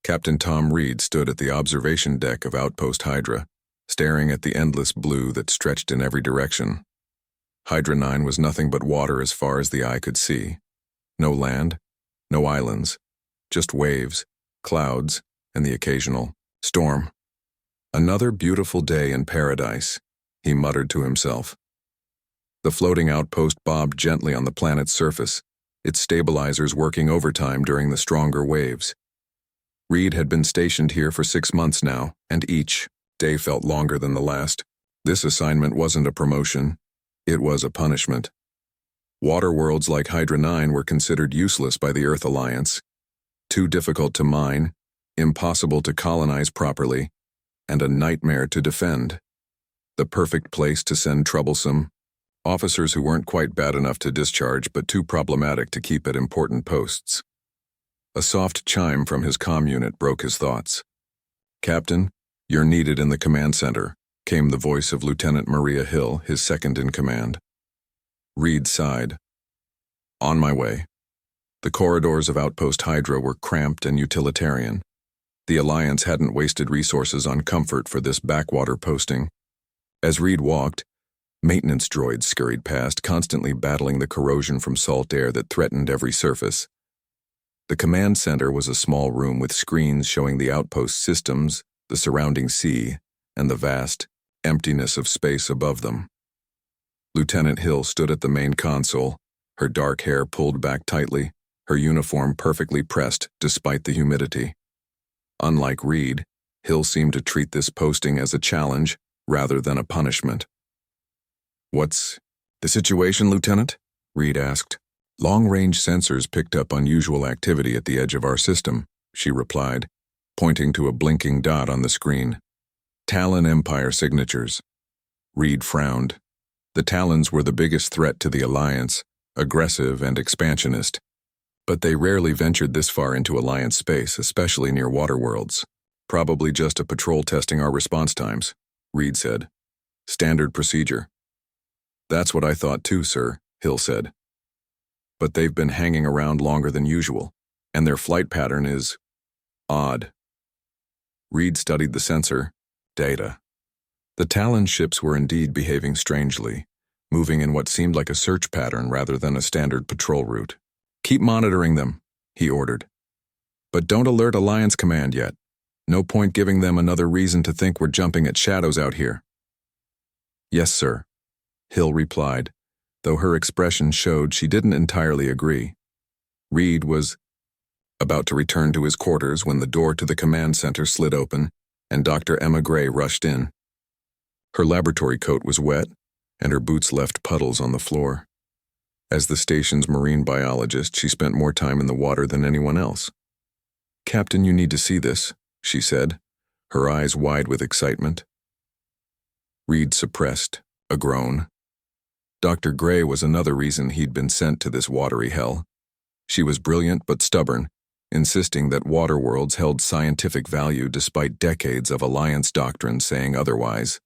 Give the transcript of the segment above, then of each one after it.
Captain Tom Reed stood at the observation deck of Outpost Hydra, staring at the endless blue that stretched in every direction. Hydra 9 was nothing but water as far as the eye could see. No land, no islands, just waves, clouds, and the occasional storm. Another beautiful day in paradise, he muttered to himself. The floating outpost bobbed gently on the planet's surface, its stabilizers working overtime during the stronger waves. Reed had been stationed here for 6 months now, and each day felt longer than the last. This assignment wasn't a promotion, it was a punishment. Water worlds like Hydra 9 were considered useless by the Earth Alliance, too difficult to mine, impossible to colonize properly, and a nightmare to defend. The perfect place to send troublesome officers who weren't quite bad enough to discharge but too problematic to keep at important posts. A soft chime from his comm unit broke his thoughts. "Captain, you're needed in the command center," came the voice of Lieutenant Maria Hill, his second in command. Reed sighed. "On my way." The corridors of Outpost Hydra were cramped and utilitarian. The Alliance hadn't wasted resources on comfort for this backwater posting. As Reed walked, maintenance droids scurried past, constantly battling the corrosion from salt air that threatened every surface. The command center was a small room with screens showing the outpost systems, the surrounding sea, and the vast emptiness of space above them. Lieutenant Hill stood at the main console, her dark hair pulled back tightly, her uniform perfectly pressed despite the humidity. Unlike Reed, Hill seemed to treat this posting as a challenge rather than a punishment. "What's the situation, Lieutenant?" Reed asked. "Long-range sensors picked up unusual activity at the edge of our system," she replied, pointing to a blinking dot on the screen. "Talon Empire signatures." Reed frowned. The Talons were the biggest threat to the Alliance, aggressive and expansionist. But they rarely ventured this far into Alliance space, especially near water worlds. "Probably just a patrol testing our response times," Reed said. "Standard procedure." "That's what I thought too, sir," Hill said. "But they've been hanging around longer than usual, and their flight pattern is odd." Reed studied the sensor data. The Talon ships were indeed behaving strangely, moving in what seemed like a search pattern rather than a standard patrol route. "Keep monitoring them," he ordered. "But don't alert Alliance Command yet. No point giving them another reason to think we're jumping at shadows out here." "Yes, sir," Hill replied, though her expression showed she didn't entirely agree. Reed was about to return to his quarters when the door to the command center slid open and Dr. Emma Gray rushed in. Her laboratory coat was wet, and her boots left puddles on the floor. As the station's marine biologist, she spent more time in the water than anyone else. "Captain, you need to see this," she said, her eyes wide with excitement. Reed suppressed a groan. Dr. Gray was another reason he'd been sent to this watery hell. She was brilliant but stubborn, insisting that water worlds held scientific value despite decades of Alliance doctrine saying otherwise.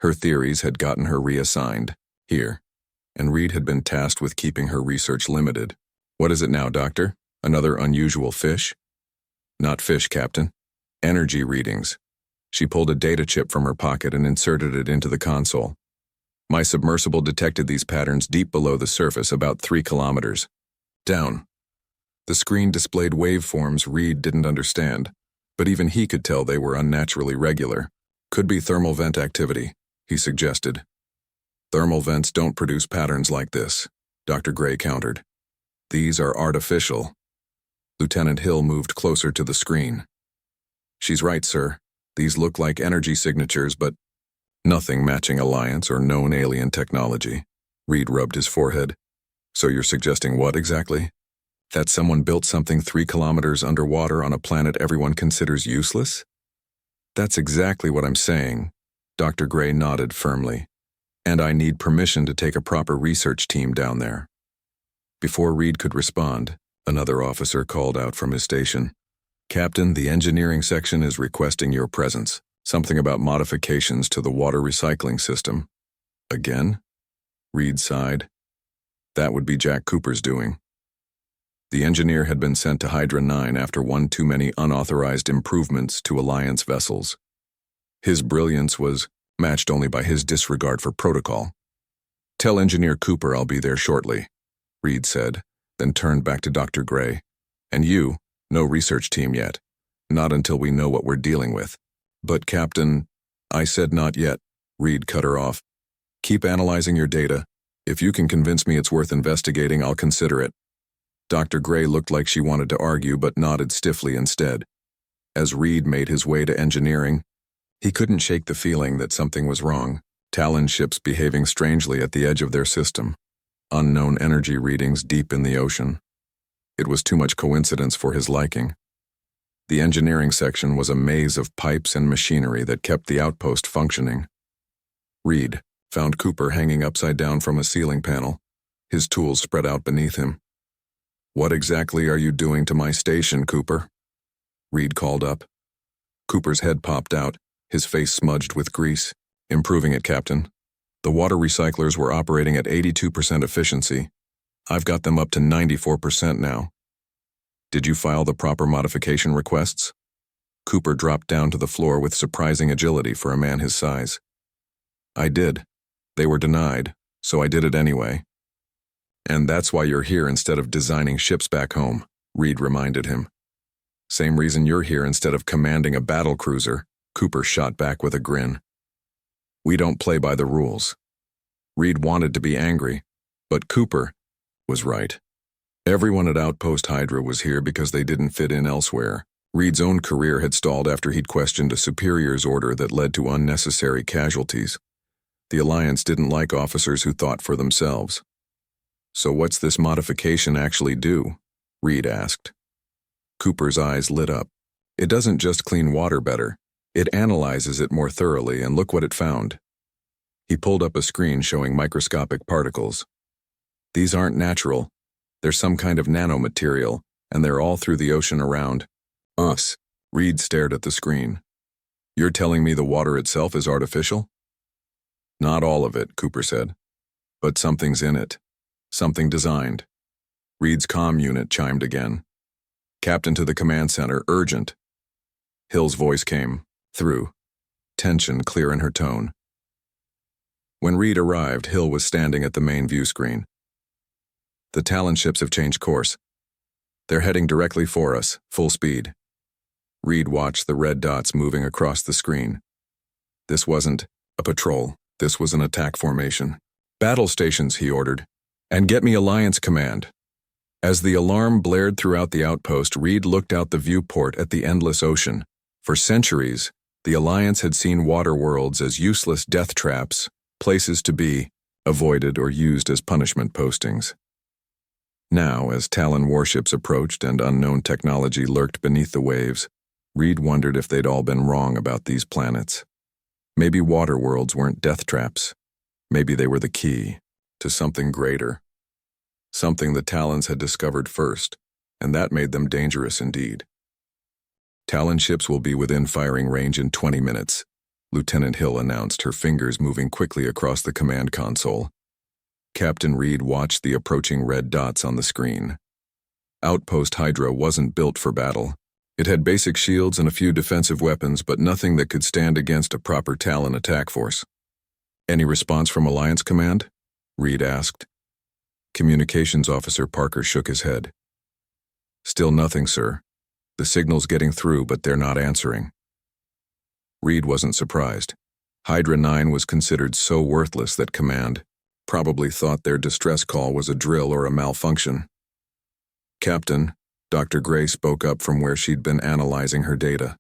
Her theories had gotten her reassigned here, and Reed had been tasked with keeping her research limited. "What is it now, Doctor? Another unusual fish?" "Not fish, Captain. Energy readings." She pulled a data chip from her pocket and inserted it into the console. "My submersible detected these patterns deep below the surface, about 3 kilometers down." The screen displayed waveforms Reed didn't understand, but even he could tell they were unnaturally regular. "Could be thermal vent activity," he suggested. "Thermal vents don't produce patterns like this," Dr. Gray countered. "These are artificial." Lieutenant Hill moved closer to the screen. "She's right, sir. These look like energy signatures, but nothing matching Alliance or known alien technology." Reed rubbed his forehead. "So you're suggesting what exactly? That someone built something 3 kilometers underwater on a planet everyone considers useless?" "That's exactly what I'm saying," Dr. Gray nodded firmly. "And I need permission to take a proper research team down there." Before Reed could respond, another officer called out from his station. "Captain, the engineering section is requesting your presence. Something about modifications to the water recycling system." "Again?" Reed sighed. "That would be Jack Cooper's doing." The engineer had been sent to Hydra 9 after one too many unauthorized improvements to Alliance vessels. His brilliance was matched only by his disregard for protocol. "Tell Engineer Cooper I'll be there shortly," Reed said, then turned back to Dr. Gray. "And you, no research team yet. Not until we know what we're dealing with." "But Captain," I said not yet. Reed cut her off. "Keep analyzing your data. If you can convince me it's worth investigating, I'll consider it." Dr. Gray looked like she wanted to argue but nodded stiffly instead. As Reed made his way to engineering, he couldn't shake the feeling that something was wrong. Talon ships behaving strangely at the edge of their system. Unknown energy readings deep in the ocean. It was too much coincidence for his liking. The engineering section was a maze of pipes and machinery that kept the outpost functioning. Reed found Cooper hanging upside down from a ceiling panel, his tools spread out beneath him. "What exactly are you doing to my station, Cooper?" Reed called up. Cooper's head popped out, his face smudged with grease. "Improving it, Captain. The water recyclers were operating at 82% efficiency. I've got them up to 94% now. Did you file the proper modification requests?" Cooper dropped down to the floor with surprising agility for a man his size. "I did. They were denied, so I did it anyway." "And that's why you're here instead of designing ships back home," Reed reminded him. "Same reason you're here instead of commanding a battle cruiser," Cooper shot back with a grin. "We don't play by the rules." Reed wanted to be angry, but Cooper was right. Everyone at Outpost Hydra was here because they didn't fit in elsewhere. Reed's own career had stalled after he'd questioned a superior's order that led to unnecessary casualties. The Alliance didn't like officers who thought for themselves. "So what's this modification actually do?" Reed asked. Cooper's eyes lit up. "It doesn't just clean water better. It analyzes it more thoroughly, and look what it found." He pulled up a screen showing microscopic particles. "These aren't natural. They're some kind of nanomaterial, and they're all through the ocean around us." Reed stared at the screen. "You're telling me the water itself is artificial?" "Not all of it," Cooper said. "But something's in it. Something designed." Reed's comm unit chimed again. "Captain to the command center, urgent." Hill's voice came through, tension clear in her tone. When Reed arrived, Hill was standing at the main view screen. "The Talon ships have changed course. They're heading directly for us, full speed." Reed watched the red dots moving across the screen. This wasn't a patrol. This was an attack formation. "Battle stations," he ordered, "and get me Alliance command." As the alarm blared throughout the outpost, Reed looked out the viewport at the endless ocean. For centuries, the Alliance had seen water worlds as useless death traps, places to be avoided or used as punishment postings. Now, as Talon warships approached and unknown technology lurked beneath the waves, Reed wondered if they'd all been wrong about these planets. Maybe water worlds weren't death traps. Maybe they were the key to something greater. Something the Talons had discovered first, and that made them dangerous indeed. "Talon ships will be within firing range in 20 minutes, Lieutenant Hill announced, her fingers moving quickly across the command console. Captain Reed watched the approaching red dots on the screen. Outpost Hydra wasn't built for battle. It had basic shields and a few defensive weapons, but nothing that could stand against a proper Talon attack force. "Any response from Alliance Command?" Reed asked. Communications Officer Parker shook his head. "Still nothing, sir. The signal's getting through, but they're not answering." Reed wasn't surprised. Hydra 9 was considered so worthless that Command probably thought their distress call was a drill or a malfunction. "Captain," Dr. Gray spoke up from where she'd been analyzing her data.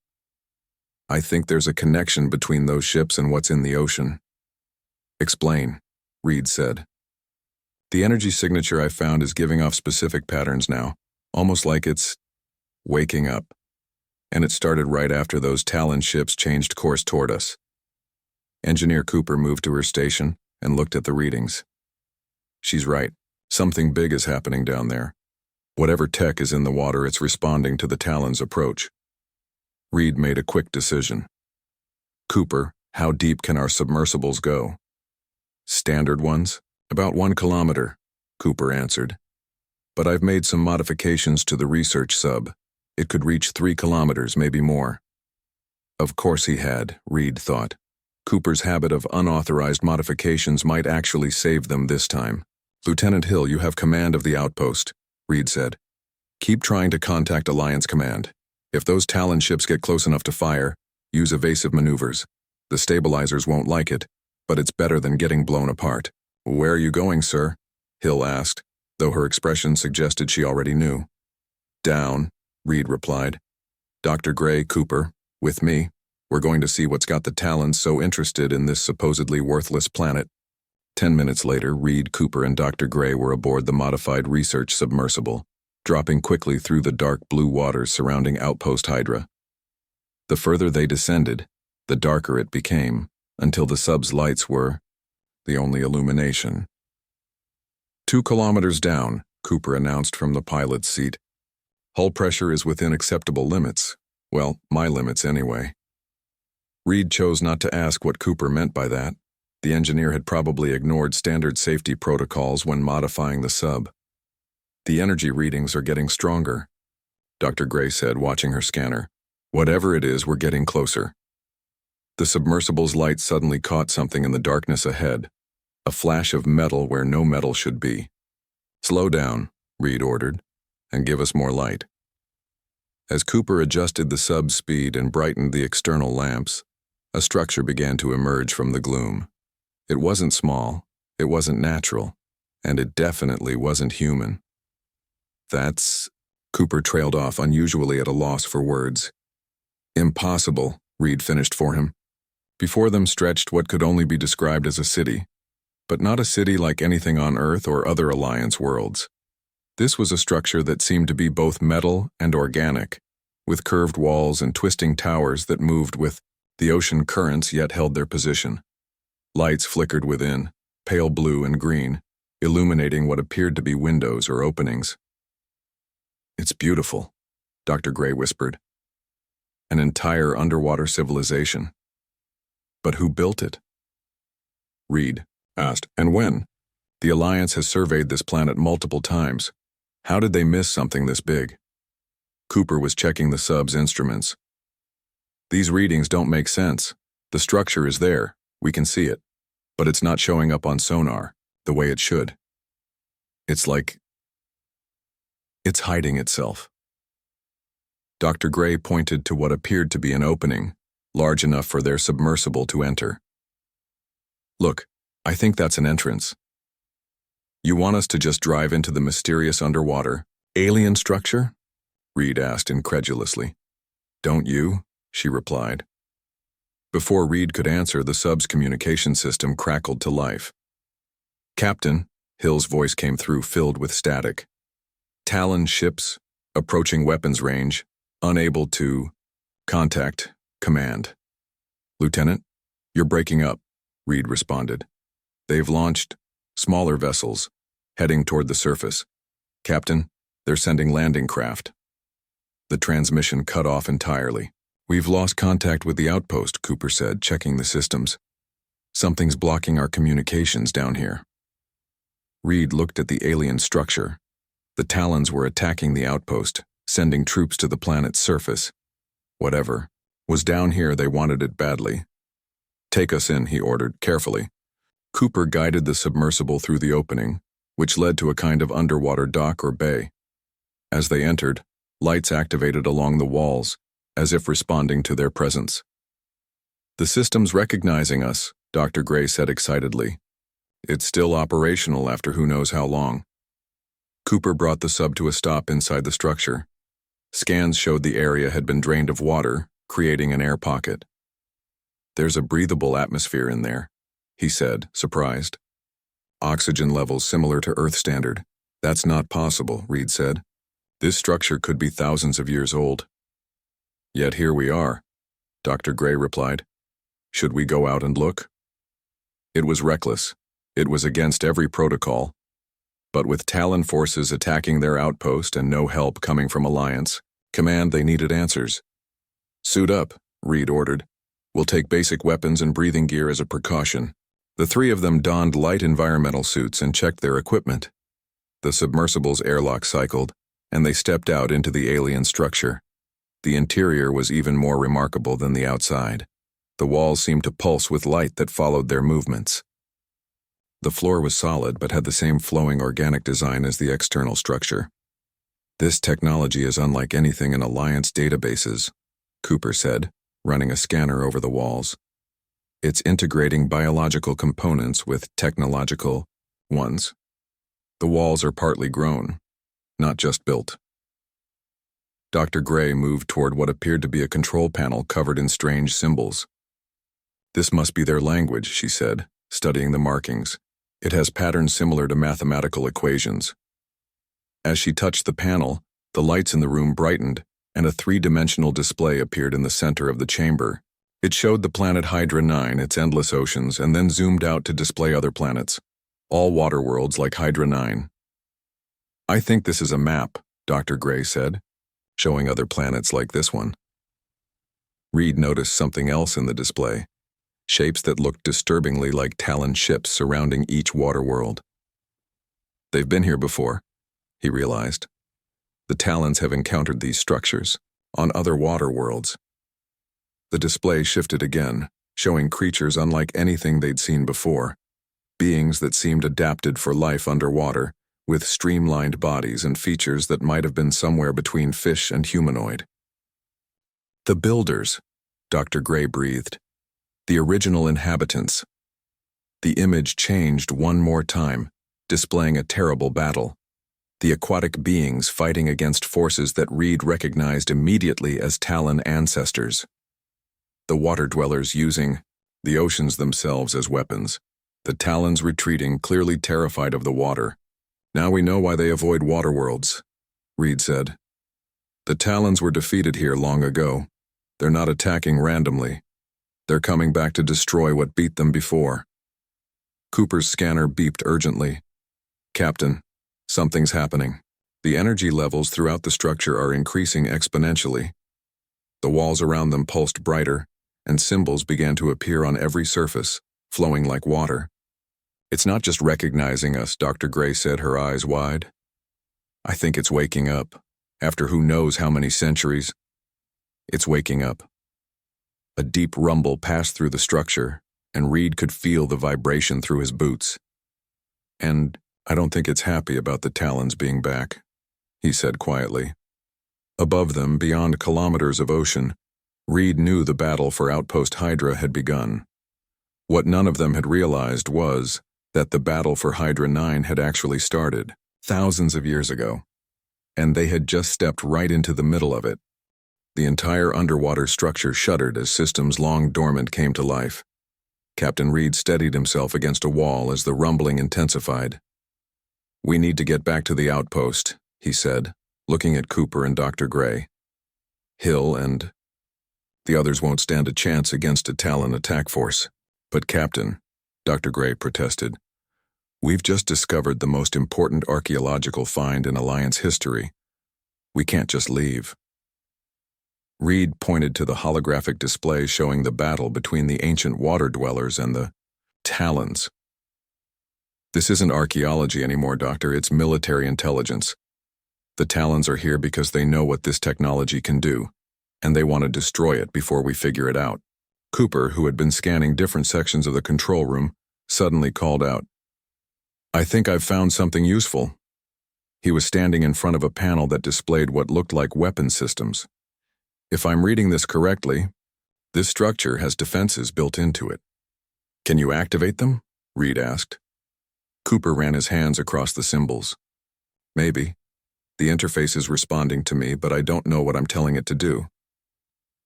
"I think there's a connection between those ships and what's in the ocean." "Explain," Reed said. "The energy signature I found is giving off specific patterns now, almost like it's waking up. And it started right after those Talon ships changed course toward us." Engineer Cooper moved to her station and looked at the readings. "She's right. Something big is happening down there. Whatever tech is in the water, it's responding to the Talon's approach." Reed made a quick decision. "Cooper, how deep can our submersibles go?" "Standard ones? About 1 kilometer," Cooper answered. but I've made some modifications to the research sub. It could reach 3 kilometers, maybe more. Of course he had, Reed thought. Cooper's habit of unauthorized modifications might actually save them this time. Lieutenant Hill, you have command of the outpost, Reed said. Keep trying to contact Alliance Command. If those Talon ships get close enough to fire, use evasive maneuvers. The stabilizers won't like it, but it's better than getting blown apart. Where are you going, sir? Hill asked, though her expression suggested she already knew. Down, Reed replied. Dr. Gray, Cooper, with me. We're going to see what's got the Talons so interested in this supposedly worthless planet. 10 minutes later, Reed, Cooper, and Dr. Gray were aboard the modified research submersible, dropping quickly through the dark blue waters surrounding outpost Hydra. The further they descended, the darker it became, until the sub's lights were the only illumination. 2 kilometers down, Cooper announced from the pilot's seat. Hull pressure is within acceptable limits. Well, my limits anyway. Reed chose not to ask what Cooper meant by that. The engineer had probably ignored standard safety protocols when modifying the sub. The energy readings are getting stronger, Dr. Gray said, watching her scanner. Whatever it is, we're getting closer. The submersible's light suddenly caught something in the darkness ahead, a flash of metal where no metal should be. Slow down, Reed ordered, and give us more light. As Cooper adjusted the sub's speed and brightened the external lamps, a structure began to emerge from the gloom. It wasn't small, it wasn't natural, and it definitely wasn't human. That's... Cooper trailed off, unusually at a loss for words. Impossible, Reed finished for him. Before them stretched what could only be described as a city, but not a city like anything on Earth or other Alliance worlds. This was a structure that seemed to be both metal and organic, with curved walls and twisting towers that moved with the ocean currents yet held their position. Lights flickered within, pale blue and green, illuminating what appeared to be windows or openings. It's beautiful, Dr. Gray whispered. An entire underwater civilization. But who built it? Reed asked, and when? The Alliance has surveyed this planet multiple times. How did they miss something this big? Cooper was checking the sub's instruments. These readings don't make sense. The structure is there, we can see it, but it's not showing up on sonar, the way it should. It's like it's hiding itself. Dr. Gray pointed to what appeared to be an opening, large enough for their submersible to enter. Look, I think that's an entrance. You want us to just drive into the mysterious underwater alien structure? Reed asked incredulously. Don't you? She replied. Before Reed could answer, the sub's communication system crackled to life. Captain, Hill's voice came through, filled with static. Talon ships, approaching weapons range, unable to contact command. Lieutenant, you're breaking up, Reed responded. They've launched smaller vessels, heading toward the surface. Captain, they're sending landing craft. The transmission cut off entirely. We've lost contact with the outpost, Cooper said, checking the systems. Something's blocking our communications down here. Reed looked at the alien structure. The Talons were attacking the outpost, sending troops to the planet's surface. Whatever was down here, they wanted it badly. Take us in, he ordered, carefully. Cooper guided the submersible through the opening, which led to a kind of underwater dock or bay. As they entered, lights activated along the walls, as if responding to their presence. The system's recognizing us, Dr. Gray said excitedly. It's still operational after who knows how long. Cooper brought the sub to a stop inside the structure. Scans showed the area had been drained of water, creating an air pocket. There's a breathable atmosphere in there, he said, surprised. Oxygen levels similar to Earth standard. That's not possible, Reed said. This structure could be thousands of years old. Yet here we are, Dr. Gray replied. Should we go out and look? It was reckless. It was against every protocol. But with Talon forces attacking their outpost and no help coming from Alliance Command, they needed answers. Suit up, Reed ordered. We'll take basic weapons and breathing gear as a precaution. The 3 of them donned light environmental suits and checked their equipment. The submersible's airlock cycled, and they stepped out into the alien structure. The interior was even more remarkable than the outside. The walls seemed to pulse with light that followed their movements. The floor was solid but had the same flowing organic design as the external structure. "This technology is unlike anything in Alliance databases," Cooper said, running a scanner over the walls. "It's integrating biological components with technological ones. The walls are partly grown, not just built." Dr. Gray moved toward what appeared to be a control panel covered in strange symbols. "This must be their language," she said, studying the markings. "It has patterns similar to mathematical equations." As she touched the panel, the lights in the room brightened, and a three-dimensional display appeared in the center of the chamber. It showed the planet Hydra 9, its endless oceans, and then zoomed out to display other planets, all water worlds like Hydra 9. "I think this is a map," Dr. Gray said, showing other planets like this one. Reed noticed something else in the display, shapes that looked disturbingly like Talon ships surrounding each water world. "They've been here before," he realized. "The Talons have encountered these structures on other water worlds." The display shifted again, showing creatures unlike anything they'd seen before, beings that seemed adapted for life underwater, with streamlined bodies and features that might have been somewhere between fish and humanoid. "The Builders," Dr. Gray breathed. "The original inhabitants." The image changed one more time, displaying a terrible battle. The aquatic beings fighting against forces that Reed recognized immediately as Talon ancestors. The water dwellers using the oceans themselves as weapons. The Talons retreating, clearly terrified of the water. "Now we know why they avoid water worlds," Reed said. "The Talons were defeated here long ago. They're not attacking randomly. They're coming back to destroy what beat them before." Cooper's scanner beeped urgently. "Captain, something's happening. The energy levels throughout the structure are increasing exponentially." The walls around them pulsed brighter, and symbols began to appear on every surface, flowing like water. "It's not just recognizing us," Dr. Gray said, her eyes wide. "I think it's waking up, after who knows how many centuries. It's waking up." A deep rumble passed through the structure, and Reed could feel the vibration through his boots. "And I don't think it's happy about the Talons being back," he said quietly. Above them, beyond kilometers of ocean, Reed knew the battle for Outpost Hydra had begun. What none of them had realized was that the battle for Hydra 9 had actually started, thousands of years ago, and they had just stepped right into the middle of it. The entire underwater structure shuddered as systems long dormant came to life. Captain Reed steadied himself against a wall as the rumbling intensified. "We need to get back to the outpost," he said, looking at Cooper and Dr. Gray. "Hill and the others won't stand a chance against a Talon attack force." "But Captain," Dr. Gray protested, "we've just discovered the most important archaeological find in Alliance history. We can't just leave." Reed pointed to the holographic display showing the battle between the ancient water dwellers and the Talons. "This isn't archaeology anymore, Doctor, it's military intelligence. The Talons are here because they know what this technology can do, and they want to destroy it before we figure it out." Cooper, who had been scanning different sections of the control room, suddenly called out, "I think I've found something useful." He was standing in front of a panel that displayed what looked like weapon systems. "If I'm reading this correctly, this structure has defenses built into it." "Can you activate them?" Reed asked. Cooper ran his hands across the symbols. "Maybe. The interface is responding to me, but I don't know what I'm telling it to do."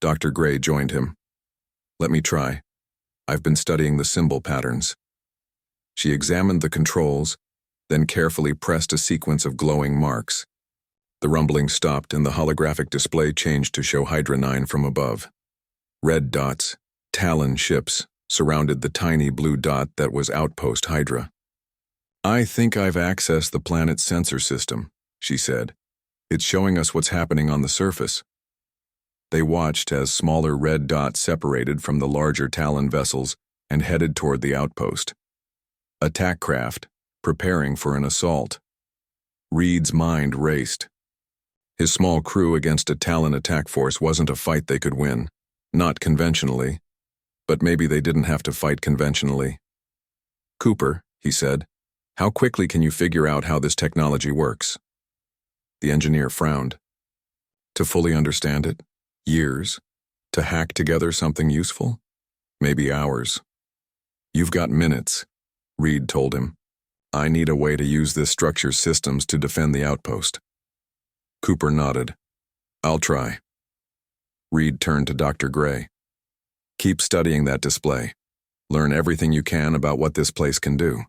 Dr. Gray joined him. "Let me try. I've been studying the symbol patterns." She examined the controls, then carefully pressed a sequence of glowing marks. The rumbling stopped and the holographic display changed to show Hydra 9 from above. Red dots, Talon ships, surrounded the tiny blue dot that was Outpost Hydra. "I think I've accessed the planet's sensor system," she said. "It's showing us what's happening on the surface." They watched as smaller red dots separated from the larger Talon vessels and headed toward the outpost. Attack craft, preparing for an assault. Reed's mind raced. His small crew against a Talon attack force wasn't a fight they could win. Not conventionally. But maybe they didn't have to fight conventionally. "Cooper," he said, "how quickly can you figure out how this technology works?" The engineer frowned. To fully understand it? Years? To hack together something useful? Maybe hours. "You've got minutes," Reed told him. "I need a way to use this structure's systems to defend the outpost." Cooper nodded. "I'll try." Reed turned to Dr. Gray. "Keep studying that display. Learn everything you can about what this place can do."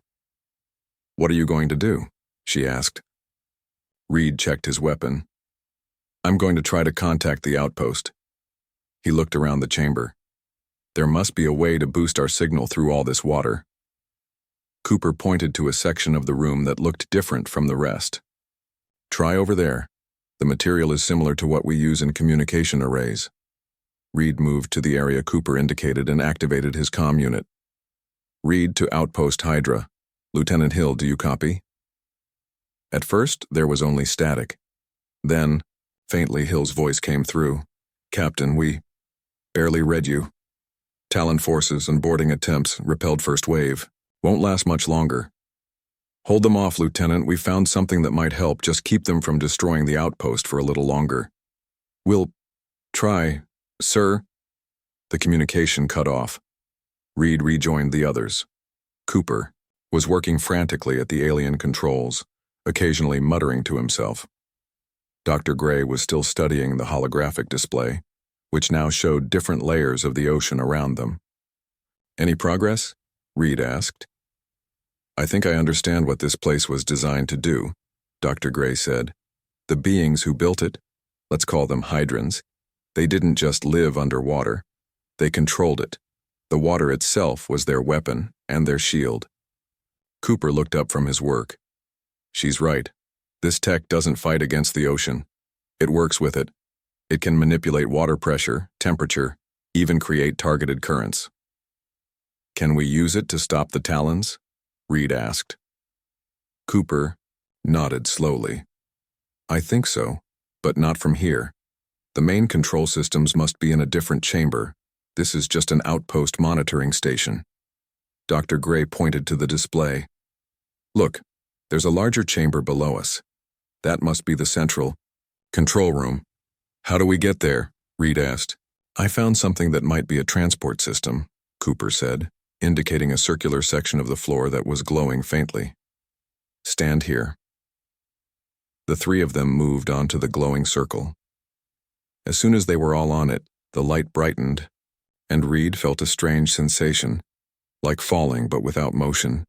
"What are you going to do?" she asked. Reed checked his weapon. "I'm going to try to contact the outpost." He looked around the chamber. "There must be a way to boost our signal through all this water." Cooper pointed to a section of the room that looked different from the rest. "Try over there. The material is similar to what we use in communication arrays." Reed moved to the area Cooper indicated and activated his comm unit. "Reed to Outpost Hydra. Lieutenant Hill, do you copy?" At first, there was only static. Then, faintly, Hill's voice came through. "Captain, we barely read you. Talon forces and boarding attempts repelled first wave. Won't last much longer. Hold them off, Lieutenant. We found something that might help. Just keep them from destroying the outpost for a little longer." "We'll try, sir." The communication cut off. Reed rejoined the others. Cooper was working frantically at the alien controls, occasionally muttering to himself. Dr. Gray was still studying the holographic display, which now showed different layers of the ocean around them. "Any progress?" Reed asked. "I think I understand what this place was designed to do," Dr. Gray said. "The beings who built it, let's call them Hydrans, they didn't just live underwater. They controlled it. The water itself was their weapon and their shield." Cooper looked up from his work. "She's right. This tech doesn't fight against the ocean. It works with it. It can manipulate water pressure, temperature, even create targeted currents." "Can we use it to stop the Talons?" Reed asked. Cooper nodded slowly. "I think so, but not from here. The main control systems must be in a different chamber. This is just an outpost monitoring station." Dr. Gray pointed to the display. "Look, there's a larger chamber below us. That must be the central control room." "How do we get there?" Reed asked. "I found something that might be a transport system," Cooper said, indicating a circular section of the floor that was glowing faintly. "Stand here." The three of them moved onto the glowing circle. As soon as they were all on it, the light brightened, and Reed felt a strange sensation, like falling but without motion.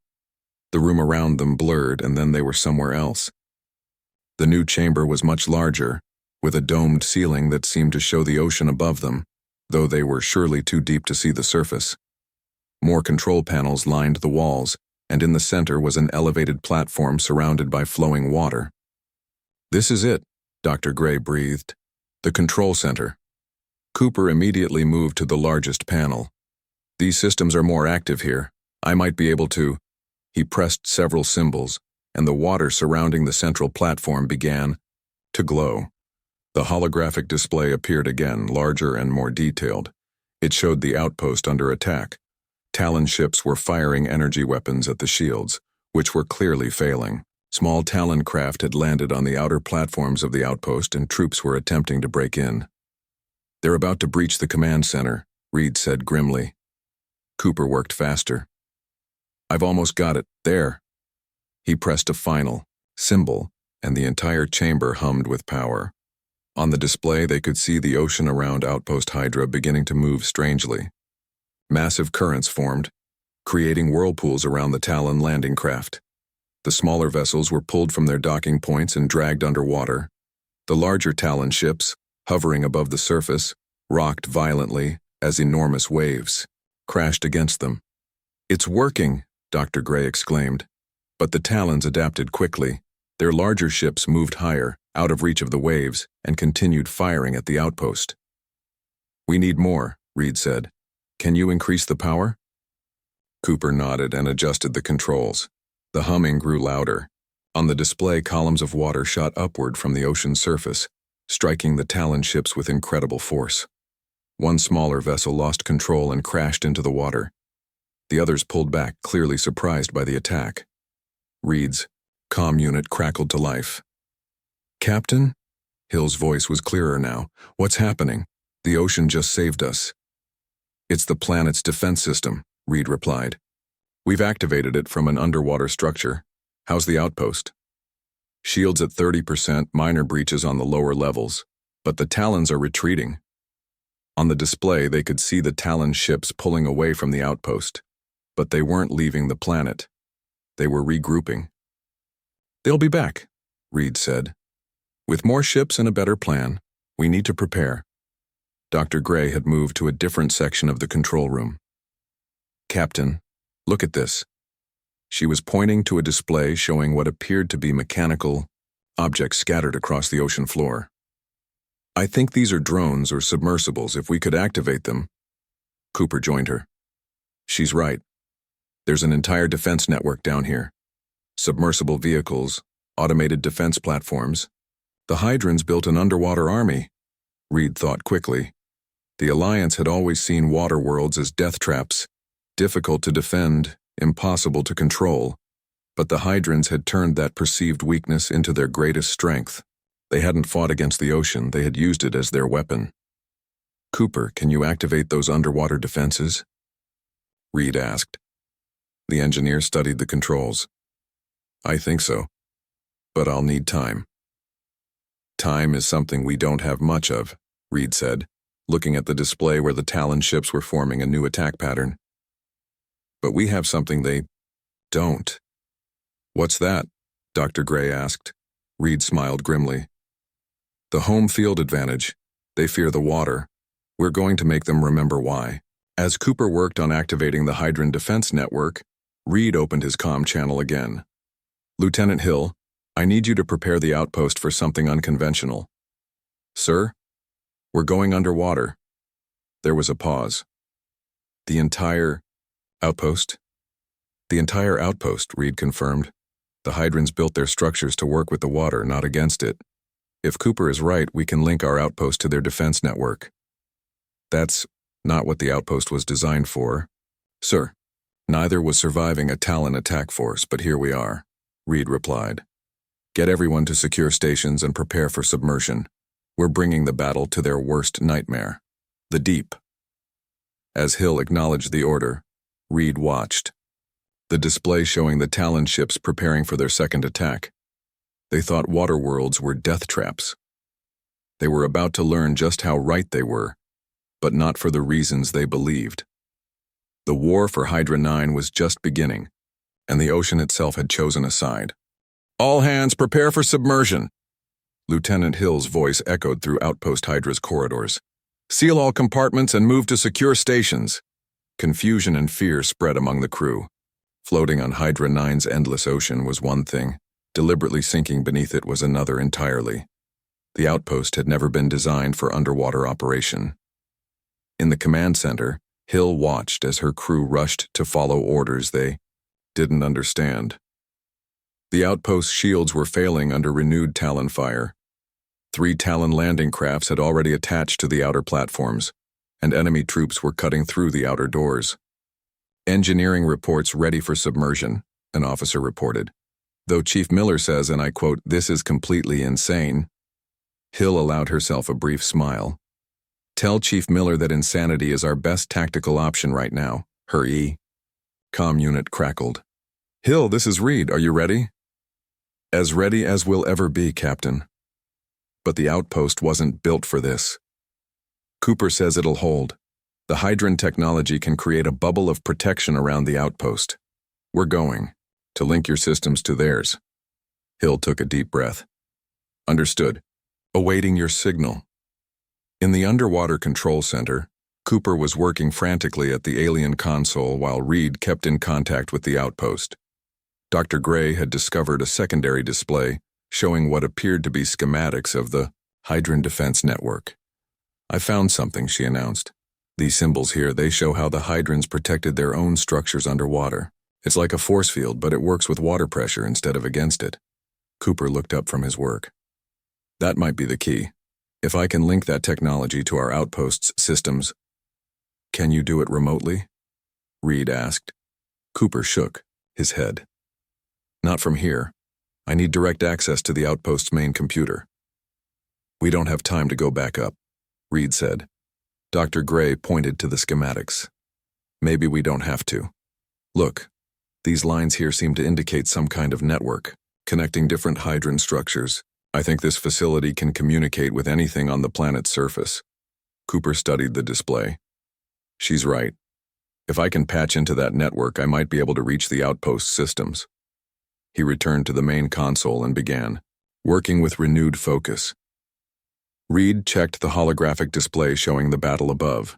The room around them blurred, and then they were somewhere else. The new chamber was much larger, with a domed ceiling that seemed to show the ocean above them, though they were surely too deep to see the surface. More control panels lined the walls, and in the center was an elevated platform surrounded by flowing water. "This is it," Dr. Gray breathed. "The control center." Cooper immediately moved to the largest panel. "These systems are more active here. I might be able to—" He pressed several symbols, and the water surrounding the central platform began to glow. The holographic display appeared again, larger and more detailed. It showed the outpost under attack. Talon ships were firing energy weapons at the shields, which were clearly failing. Small Talon craft had landed on the outer platforms of the outpost, and troops were attempting to break in. "They're about to breach the command center," Reed said grimly. Cooper worked faster. "I've almost got it. There." He pressed a final symbol, and the entire chamber hummed with power. On the display, they could see the ocean around Outpost Hydra beginning to move strangely. Massive currents formed, creating whirlpools around the Talon landing craft. The smaller vessels were pulled from their docking points and dragged underwater. The larger Talon ships, hovering above the surface, rocked violently as enormous waves crashed against them. "It's working," Dr. Gray exclaimed. But the Talons adapted quickly. Their larger ships moved higher, out of reach of the waves, and continued firing at the outpost. "We need more," Reed said. "Can you increase the power?" Cooper nodded and adjusted the controls. The humming grew louder. On the display, columns of water shot upward from the ocean's surface, striking the Talon ships with incredible force. One smaller vessel lost control and crashed into the water. The others pulled back, clearly surprised by the attack. Reed's comm unit crackled to life. "Captain?" Hill's voice was clearer now. "What's happening? The ocean just saved us." "It's the planet's defense system," Reed replied. "We've activated it from an underwater structure. How's the outpost?" "Shields at 30%, minor breaches on the lower levels, but the Talons are retreating." On the display, they could see the Talon ships pulling away from the outpost, but they weren't leaving the planet. They were regrouping. "They'll be back," Reed said. "With more ships and a better plan, we need to prepare." Dr. Gray had moved to a different section of the control room. "Captain, look at this." She was pointing to a display showing what appeared to be mechanical objects scattered across the ocean floor. "I think these are drones or submersibles. If we could activate them." Cooper joined her. "She's right. There's an entire defense network down here. Submersible vehicles, automated defense platforms. The Hydrans built an underwater army." Reed thought quickly. The Alliance had always seen water worlds as death traps, difficult to defend, impossible to control. But the Hydrans had turned that perceived weakness into their greatest strength. They hadn't fought against the ocean, they had used it as their weapon. "Cooper, can you activate those underwater defenses?" Reed asked. The engineer studied the controls. "I think so, but I'll need time." "Time is something we don't have much of," Reed said, looking at the display where the Talon ships were forming a new attack pattern. "But we have something they don't." "What's that?" Dr. Gray asked. Reed smiled grimly. "The home field advantage. They fear the water. We're going to make them remember why." As Cooper worked on activating the Hydran defense network, Reed opened his comm channel again. "Lieutenant Hill, I need you to prepare the outpost for something unconventional." "Sir? We're going underwater." There was a pause. "The entire outpost?" "The entire outpost," Reed confirmed. "The Hydrans built their structures to work with the water, not against it. If Cooper is right, we can link our outpost to their defense network." "That's not what the outpost was designed for." "Sir, neither was surviving a Talon attack force, but here we are," Reed replied. "Get everyone to secure stations and prepare for submersion. We're bringing the battle to their worst nightmare, the deep." As Hill acknowledged the order, Reed watched. The display showing the Talon ships preparing for their second attack. They thought water worlds were death traps. They were about to learn just how right they were, but not for the reasons they believed. The war for Hydra 9 was just beginning, and the ocean itself had chosen a side. "All hands prepare for submersion!" Lieutenant Hill's voice echoed through Outpost Hydra's corridors. "Seal all compartments and move to secure stations." Confusion and fear spread among the crew. Floating on Hydra 9's endless ocean was one thing. Deliberately sinking beneath it was another entirely. The outpost had never been designed for underwater operation. In the command center, Hill watched as her crew rushed to follow orders they didn't understand. The outpost's shields were failing under renewed Talon fire. 3 Talon landing crafts had already attached to the outer platforms, and enemy troops were cutting through the outer doors. "Engineering reports ready for submersion," an officer reported. "Though Chief Miller says, and I quote, 'This is completely insane.'" Hill allowed herself a brief smile. "Tell Chief Miller that insanity is our best tactical option right now, her comm unit crackled. "Hill, this is Reed. Are you ready?" "As ready as we'll ever be, Captain." But the outpost wasn't built for this. "Cooper says it'll hold. The Hydran technology can create a bubble of protection around the outpost. We're going to link your systems to theirs." Hill took a deep breath. "Understood. Awaiting your signal." In the underwater control center, Cooper was working frantically at the alien console while Reed kept in contact with the outpost. Dr. Gray had discovered a secondary display showing what appeared to be schematics of the Hydran defense network. "I found something," she announced. "These symbols here, they show how the Hydrans protected their own structures underwater. It's like a force field, but it works with water pressure instead of against it. Cooper looked up from his work. That might be the key. If I can link that technology to our outpost's systems. Can you do it remotely? Reed asked. Cooper shook his head. Not from here. I need direct access to the outpost's main computer. We don't have time to go back up, Reed said. Dr. Gray pointed to the schematics. Maybe we don't have to. Look, these lines here seem to indicate some kind of network, connecting different Hydran structures. I think this facility can communicate with anything on the planet's surface. Cooper studied the display. She's right. If I can patch into that network, I might be able to reach the outpost systems. He returned to the main console and began, working with renewed focus. Reed checked the holographic display showing the battle above.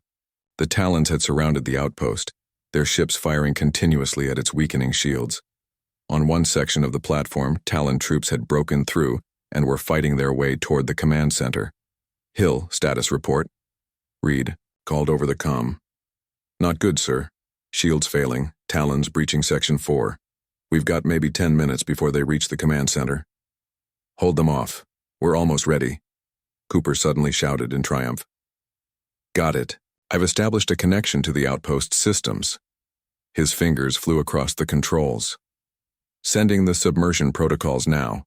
The Talons had surrounded the outpost, their ships firing continuously at its weakening shields. On one section of the platform, Talon troops had broken through and were fighting their way toward the command center. Hill, status report. Reed called over the comm. Not good, sir. Shields failing, Talons breaching Section 4. We've got maybe 10 minutes before they reach the command center. Hold them off. We're almost ready. Cooper suddenly shouted in triumph. Got it. I've established a connection to the outpost systems. His fingers flew across the controls. Sending the submersion protocols now.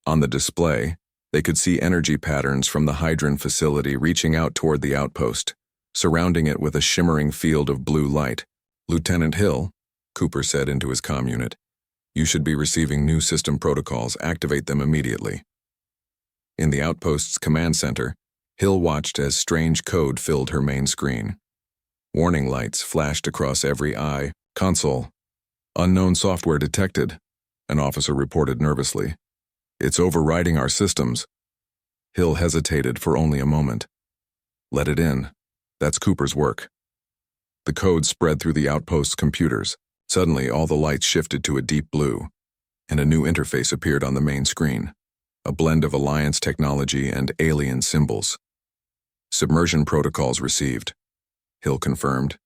On the display, they could see energy patterns from the Hydran facility reaching out toward the outpost, surrounding it with a shimmering field of blue light. Lieutenant Hill, Cooper said into his comm unit, you should be receiving new system protocols. Activate them immediately. In the outpost's command center, Hill watched as strange code filled her main screen. Warning lights flashed across every eye. Console. Unknown software detected, an officer reported nervously. It's overriding our systems. Hill hesitated for only a moment. Let it in. That's Cooper's work. The code spread through the outpost's computers. Suddenly, all the lights shifted to a deep blue, and a new interface appeared on the main screen, a blend of Alliance technology and alien symbols. Submersion protocols received, Hill confirmed.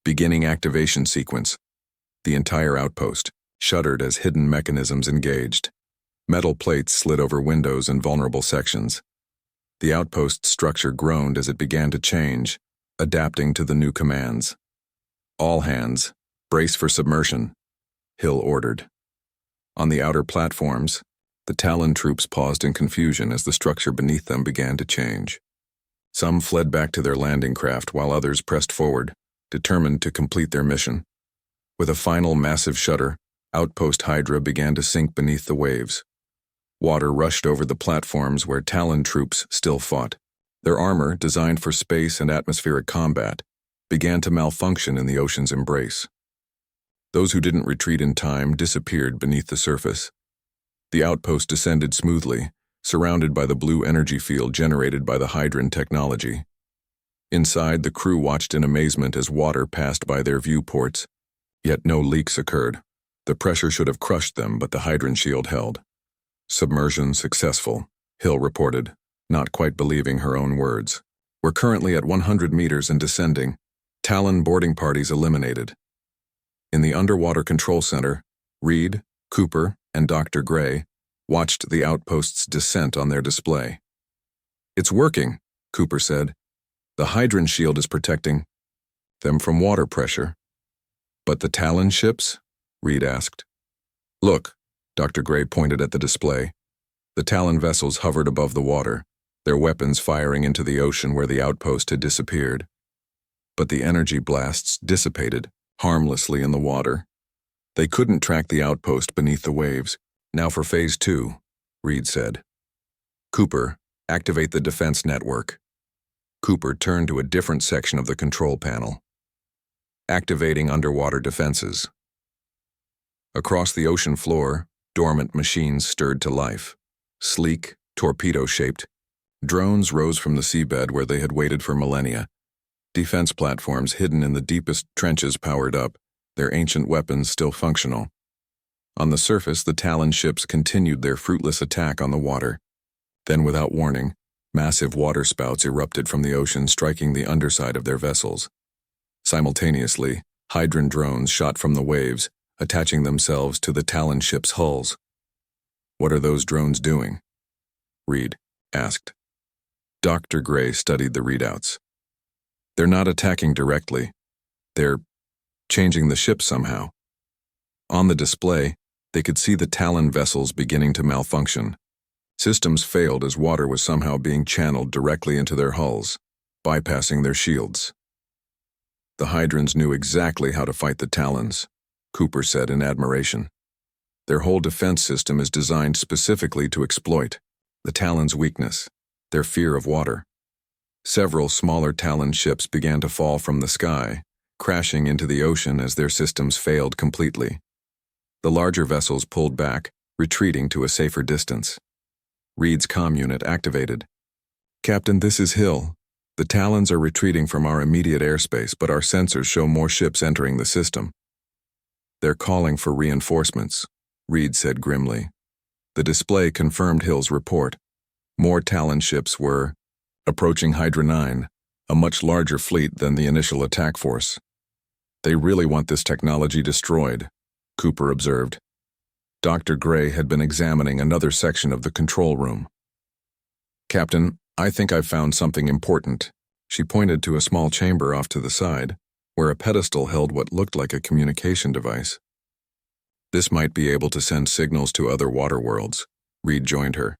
Beginning activation sequence. The entire outpost shuddered as hidden mechanisms engaged. Metal plates slid over windows and vulnerable sections. The outpost structure groaned as it began to change, adapting to the new commands. All hands, brace for submersion, Hill ordered. On the outer platforms, the Talon troops paused in confusion as the structure beneath them began to change. Some fled back to their landing craft while others pressed forward, determined to complete their mission. With a final massive shudder, outpost Hydra began to sink beneath the waves. Water rushed over the platforms where Talon troops still fought. Their armor, designed for space and atmospheric combat, began to malfunction in the ocean's embrace. Those who didn't retreat in time disappeared beneath the surface. The outpost descended smoothly, surrounded by the blue energy field generated by the Hydran technology. Inside, the crew watched in amazement as water passed by their viewports, yet no leaks occurred. The pressure should have crushed them, but the Hydran shield held. Submersion successful, Hill reported, not quite believing her own words. We're currently at 100 meters and descending. Talon boarding parties eliminated. In the underwater control center, Reed, Cooper, and Dr. Gray watched the outpost's descent on their display. It's working, Cooper said. The Hydran shield is protecting them from water pressure. But the Talon ships? Reed asked. Look, Dr. Gray pointed at the display. The Talon vessels hovered above the water, their weapons firing into the ocean where the outpost had disappeared. But the energy blasts dissipated harmlessly in the water. They couldn't track the outpost beneath the waves. Now for Phase 2, Reed said. Cooper, activate the defense network. Cooper turned to a different section of the control panel. Activating underwater defenses. Across the ocean floor, dormant machines stirred to life. Sleek, torpedo-shaped, drones rose from the seabed where they had waited for millennia. Defense platforms hidden in the deepest trenches powered up, their ancient weapons still functional. On the surface, the Talon ships continued their fruitless attack on the water. Then, without warning, massive water spouts erupted from the ocean, striking the underside of their vessels. Simultaneously, Hydran drones shot from the waves, attaching themselves to the Talon ships' hulls. What are those drones doing? Reed asked. Dr. Gray studied the readouts. They're not attacking directly. They're changing the ship somehow. On the display, they could see the Talon vessels beginning to malfunction. Systems failed as water was somehow being channeled directly into their hulls, bypassing their shields. The Hydrans knew exactly how to fight the Talons, Cooper said in admiration. Their whole defense system is designed specifically to exploit the Talons' weakness, their fear of water. Several smaller Talon ships began to fall from the sky, crashing into the ocean as their systems failed completely. The larger vessels pulled back, retreating to a safer distance. Reed's comm unit activated. Captain, this is Hill. The Talons are retreating from our immediate airspace, but our sensors show more ships entering the system. They're calling for reinforcements, Reed said grimly. The display confirmed Hill's report. More Talon ships were approaching Hydra 9, a much larger fleet than the initial attack force. They really want this technology destroyed, Cooper observed. Dr. Gray had been examining another section of the control room. Captain, I think I've found something important. She pointed to a small chamber off to the side, where a pedestal held what looked like a communication device. This might be able to send signals to other water worlds. Reed joined her.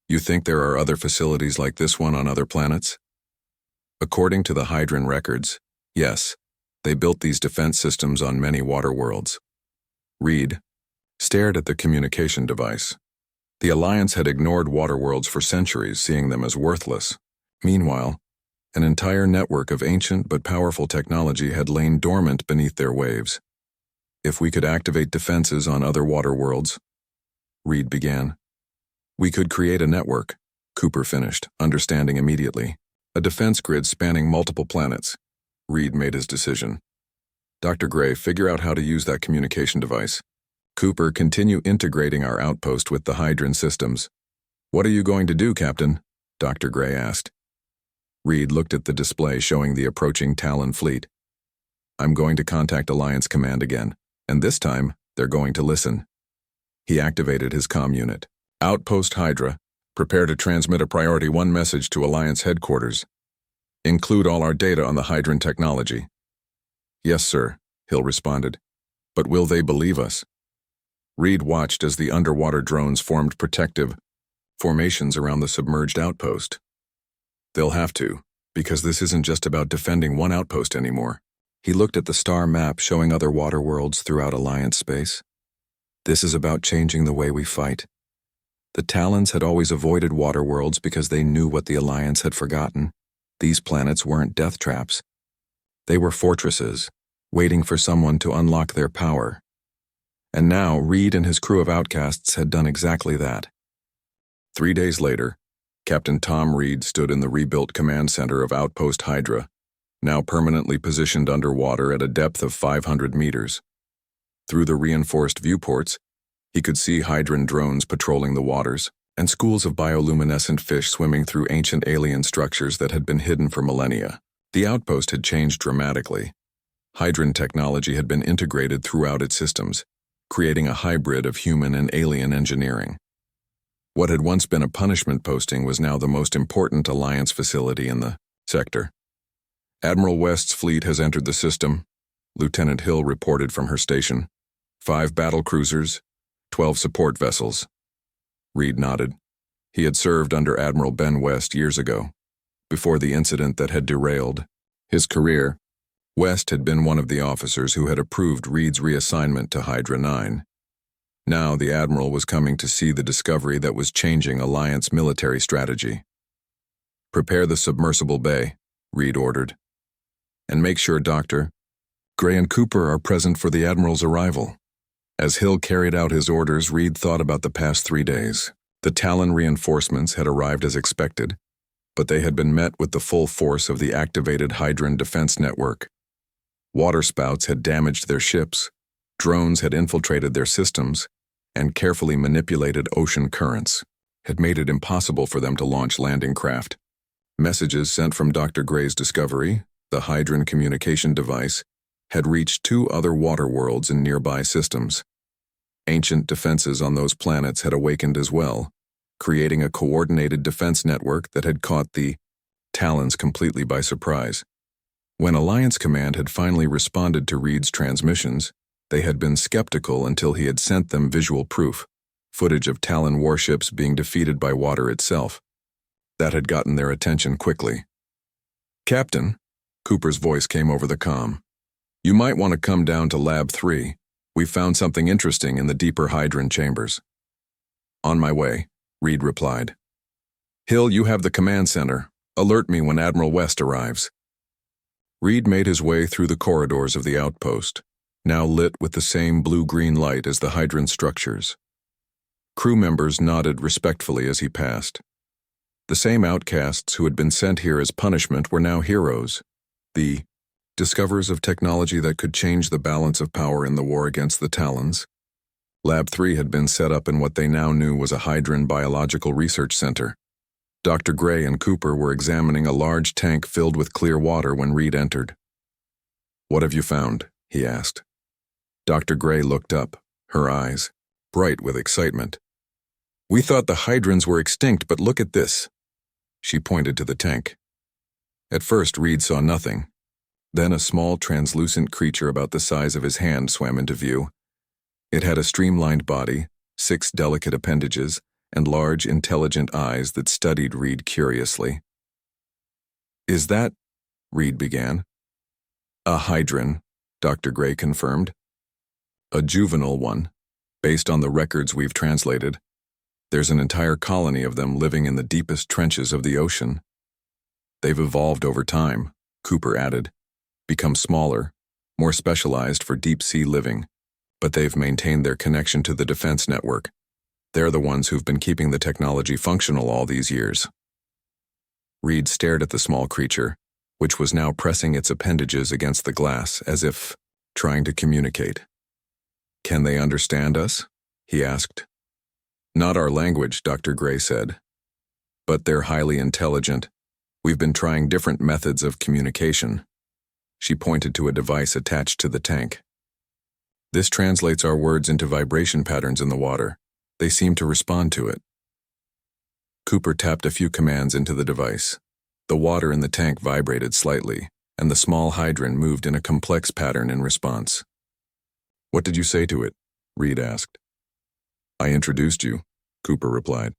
You think there are other facilities like this one on other planets? According to the Hydran records, yes, they built these defense systems on many water worlds. Reed stared at the communication device. The Alliance had ignored water worlds for centuries, seeing them as worthless. Meanwhile, an entire network of ancient but powerful technology had lain dormant beneath their waves. If we could activate defenses on other water worlds, Reed began. We could create a network, Cooper finished, understanding immediately. A defense grid spanning multiple planets. Reed made his decision. Dr. Gray, figure out how to use that communication device. Cooper, continue integrating our outpost with the Hydran systems. What are you going to do, Captain? Dr. Gray asked. Reed looked at the display showing the approaching Talon fleet. I'm going to contact Alliance Command again, and this time, they're going to listen. He activated his comm unit. Outpost Hydra, prepare to transmit a Priority 1 message to Alliance headquarters. Include all our data on the Hydran technology. Yes, sir, Hill responded. But will they believe us? Reed watched as the underwater drones formed protective formations around the submerged outpost. They'll have to, because this isn't just about defending one outpost anymore. He looked at the star map showing other water worlds throughout Alliance space. This is about changing the way we fight. The Talons had always avoided water worlds because they knew what the Alliance had forgotten. These planets weren't death traps. They were fortresses, waiting for someone to unlock their power. And now, Reed and his crew of outcasts had done exactly that. 3 days later, Captain Tom Reed stood in the rebuilt command center of Outpost Hydra, now permanently positioned underwater at a depth of 500 meters. Through the reinforced viewports, he could see Hydran drones patrolling the waters, and schools of bioluminescent fish swimming through ancient alien structures that had been hidden for millennia. The outpost had changed dramatically. Hydran technology had been integrated throughout its systems, creating a hybrid of human and alien engineering. What had once been a punishment posting was now the most important Alliance facility in the sector. Admiral West's fleet has entered the system, Lieutenant Hill reported from her station. 5 battle cruisers, 12 support vessels. Reed nodded. He had served under Admiral Ben West years ago, before the incident that had derailed his career. West had been one of the officers who had approved Reed's reassignment to Hydra 9. Now the Admiral was coming to see the discovery that was changing Alliance military strategy. Prepare the submersible bay, Reed ordered. And make sure Dr. Gray and Cooper are present for the Admiral's arrival. As Hill carried out his orders, Reed thought about the past 3 days. The Talon reinforcements had arrived as expected, but they had been met with the full force of the activated Hydran defense network. Waterspouts had damaged their ships, drones had infiltrated their systems, and carefully manipulated ocean currents had made it impossible for them to launch landing craft. Messages sent from Dr. Gray's discovery, the Hydran communication device, had reached 2 other water worlds in nearby systems. Ancient defenses on those planets had awakened as well, creating a coordinated defense network that had caught the Talons completely by surprise. When Alliance Command had finally responded to Reed's transmissions, they had been skeptical until he had sent them visual proof, footage of Talon warships being defeated by water itself. That had gotten their attention quickly. "Captain," Cooper's voice came over the comm. "You might want to come down to Lab 3. We've found something interesting in the deeper Hydran chambers." "On my way," Reed replied. "Hill, you have the command center. Alert me when Admiral West arrives." Reed made his way through the corridors of the outpost, now lit with the same blue-green light as the Hydran structures. Crew members nodded respectfully as he passed. The same outcasts who had been sent here as punishment were now heroes, the discoverers of technology that could change the balance of power in the war against the Talons. Lab 3 had been set up in what they now knew was a Hydran biological research center. Dr. Gray and Cooper were examining a large tank filled with clear water when Reed entered. "What have you found?" he asked. Dr. Gray looked up, her eyes bright with excitement. "We thought the Hydrans were extinct, but look at this." She pointed to the tank. At first, Reed saw nothing. Then a small, translucent creature about the size of his hand swam into view. It had a streamlined body, 6 delicate appendages, and large, intelligent eyes that studied Reed curiously. "Is that—" Reed began. "A Hydran," Dr. Gray confirmed. "A juvenile one, based on the records we've translated. There's an entire colony of them living in the deepest trenches of the ocean. They've evolved over time," Cooper added, "become smaller, more specialized for deep-sea living, but they've maintained their connection to the defense network. They're the ones who've been keeping the technology functional all these years." Reed stared at the small creature, which was now pressing its appendages against the glass as if trying to communicate. "Can they understand us?" he asked. "Not our language," Dr. Gray said. "But they're highly intelligent. We've been trying different methods of communication." She pointed to a device attached to the tank. "This translates our words into vibration patterns in the water. They seem to respond to it." Cooper tapped a few commands into the device. The water in the tank vibrated slightly, and the small Hydran moved in a complex pattern in response. "What did you say to it?" Reed asked. "I introduced you," Cooper replied,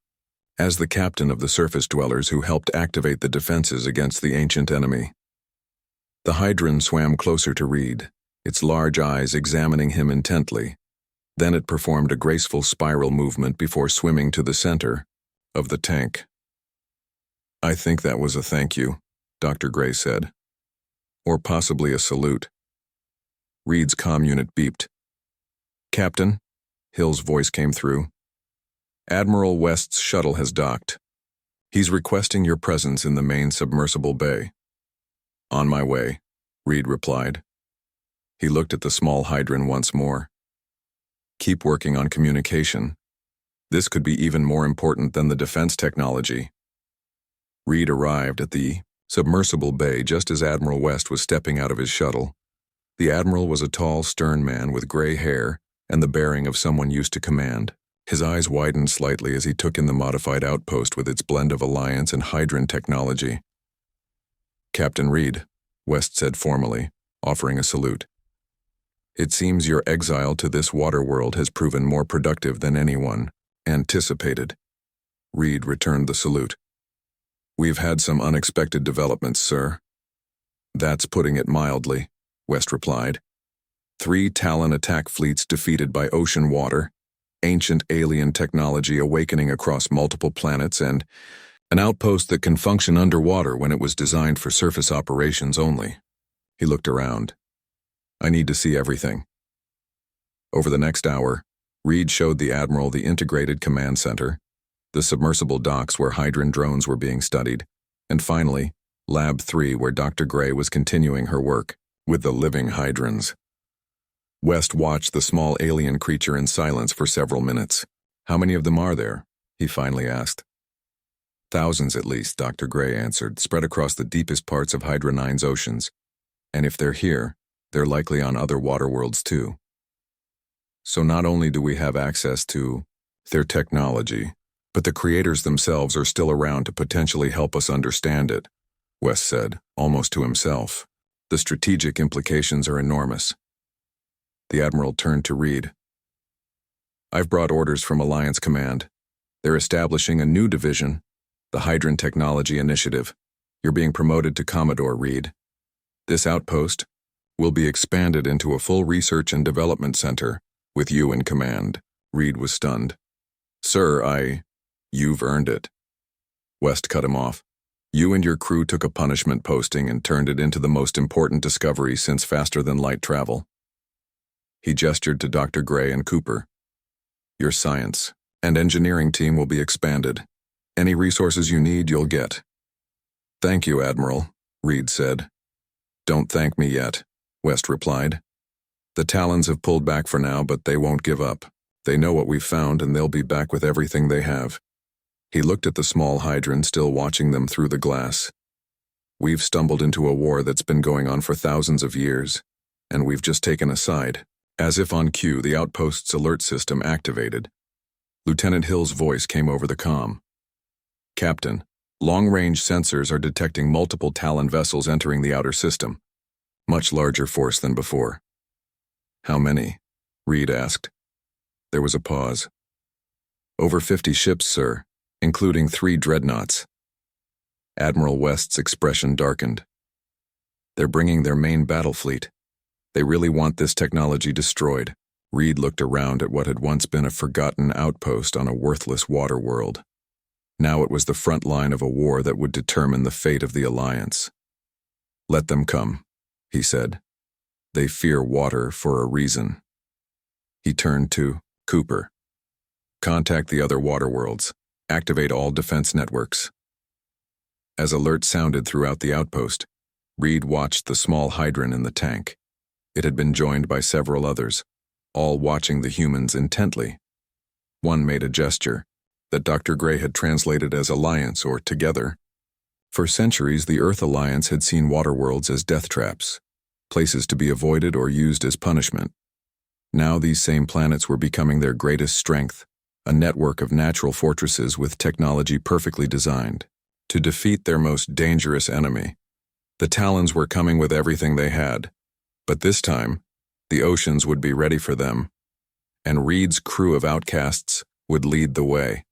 "as the captain of the surface dwellers who helped activate the defenses against the ancient enemy." The Hydran swam closer to Reed, its large eyes examining him intently. Then it performed a graceful spiral movement before swimming to the center of the tank. "I think that was a thank you," Dr. Gray said. "Or possibly a salute." Reed's comm unit beeped. "Captain," Hill's voice came through. "Admiral West's shuttle has docked. He's requesting your presence in the main submersible bay." "On my way," Reed replied. He looked at the small Hydran once more. "Keep working on communication. This could be even more important than the defense technology." Reed arrived at the submersible bay just as Admiral West was stepping out of his shuttle. The Admiral was a tall, stern man with gray hair and the bearing of someone used to command. His eyes widened slightly as he took in the modified outpost with its blend of Alliance and Hydran technology. "Captain Reed," West said formally, offering a salute. "It seems your exile to this water world has proven more productive than anyone anticipated." Reed returned the salute. "We've had some unexpected developments, sir." "That's putting it mildly," West replied. 3 Talon attack fleets defeated by ocean water, ancient alien technology awakening across multiple planets, and an outpost that can function underwater when it was designed for surface operations only. He looked around. "I need to see everything." Over the next hour, Reed showed the Admiral the integrated command center, the submersible docks where Hydran drones were being studied, and finally, Lab 3 where Dr. Gray was continuing her work with the living Hydrans. West watched the small alien creature in silence for several minutes. "How many of them are there?" he finally asked. "Thousands at least," Dr. Gray answered, "spread across the deepest parts of Hydra 9's oceans. And if they're here, they're likely on other water worlds too." So not only do we have access to their technology, but the creators themselves are still around to potentially help us understand it, West said, almost to himself. The strategic implications are enormous. The Admiral turned to Reed. I've brought orders from Alliance Command. They're establishing a new division, the Hydra Technology Initiative. You're being promoted to Commodore, Reed. This outpost will be expanded into a full research and development center with you in command. Reed was stunned. Sir, You've earned it. West cut him off. You and your crew took a punishment posting and turned it into the most important discovery since faster-than-light travel. He gestured to Dr. Gray and Cooper. Your science and engineering team will be expanded. Any resources you need, you'll get. Thank you, Admiral, Reed said. Don't thank me yet, West replied. The Talons have pulled back for now, but they won't give up. They know what we've found, and they'll be back with everything they have. He looked at the small Hydran still watching them through the glass. We've stumbled into a war that's been going on for thousands of years, and we've just taken a side. As if on cue, the outpost's alert system activated. Lieutenant Hill's voice came over the comm. Captain, long-range sensors are detecting multiple Talon vessels entering the outer system. Much larger force than before. How many? Reed asked. There was a pause. Over 50 ships, sir, including 3 dreadnoughts. Admiral West's expression darkened. They're bringing their main battle fleet. They really want this technology destroyed. Reed looked around at what had once been a forgotten outpost on a worthless water world. Now it was the front line of a war that would determine the fate of the Alliance. Let them come, he said. They fear water for a reason. He turned to Cooper. Contact the other water worlds. Activate all defense networks. As alerts sounded throughout the outpost, Reed watched the small Hydran in the tank. It had been joined by several others, all watching the humans intently. One made a gesture that Dr. Gray had translated as Alliance or Together. For centuries, the Earth Alliance had seen water worlds as death traps, places to be avoided or used as punishment. Now these same planets were becoming their greatest strength, a network of natural fortresses with technology perfectly designed to defeat their most dangerous enemy. The Talons were coming with everything they had, but this time, the oceans would be ready for them, and Reed's crew of outcasts would lead the way.